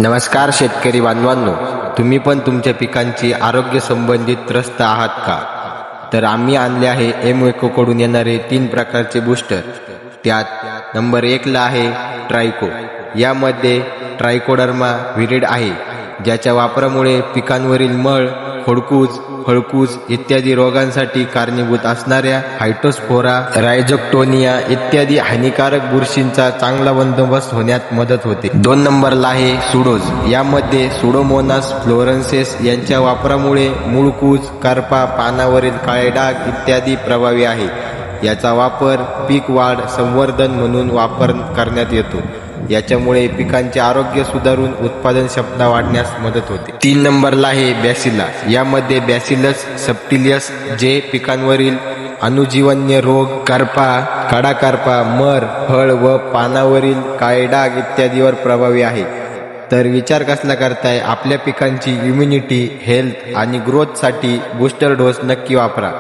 नमस्कार शेतकरी बांधवांनो, तुम्ही पण तुमच्या पिकांची आरोग्य संबंधित त्रस्त आहात का? तर आम्ही आणले आहे एमवेको कडून येणारे 3 प्रकारचे बूस्टर. त्यात नंबर 1 ला आहे ट्रायको. यामध्ये ट्रायकोडर्मा व्हिरिड आहे, ज्याच्या वापरामुळे पिकांवरील मळ, खोडकूज, फळकूज इत्यादी रोगांसाठी कारणीभूत असणाऱ्या फायटोस्पोरा, रायझोक्टोनिया इत्यादी हानिकारक बुरशींचा चांगला बंदोबस्त होण्यात मदत होते. 2 नंबरला आहे सुडोज. यामध्ये सुडोमोनास फ्लोरेन्सेस यांच्या वापरामुळे मूळकूज, करपा, पानावरील काळे डाग इत्यादी प्रभावी आहे. याचा वापर पीक वाढ संवर्धन म्हणून करण्यात येतो. याच्यामुळे पिकांचे आरोग्य सुधारून उत्पादन क्षमता वाढण्यास मदत होते. 3 नंबरला आहे बॅसिला. यामध्ये बॅसिलस सबटिलियस जे पिकांवरील अणुजीवन्य रोग, करपा, काडाकारपा, मर, फळ व पानावरील काळे डाग इत्यादीवर प्रभावी आहे. तर विचार कसला करताय? आपल्या पिकांची इम्युनिटी, हेल्थ आणि ग्रोथसाठी बूस्टर डोस नक्की वापरा.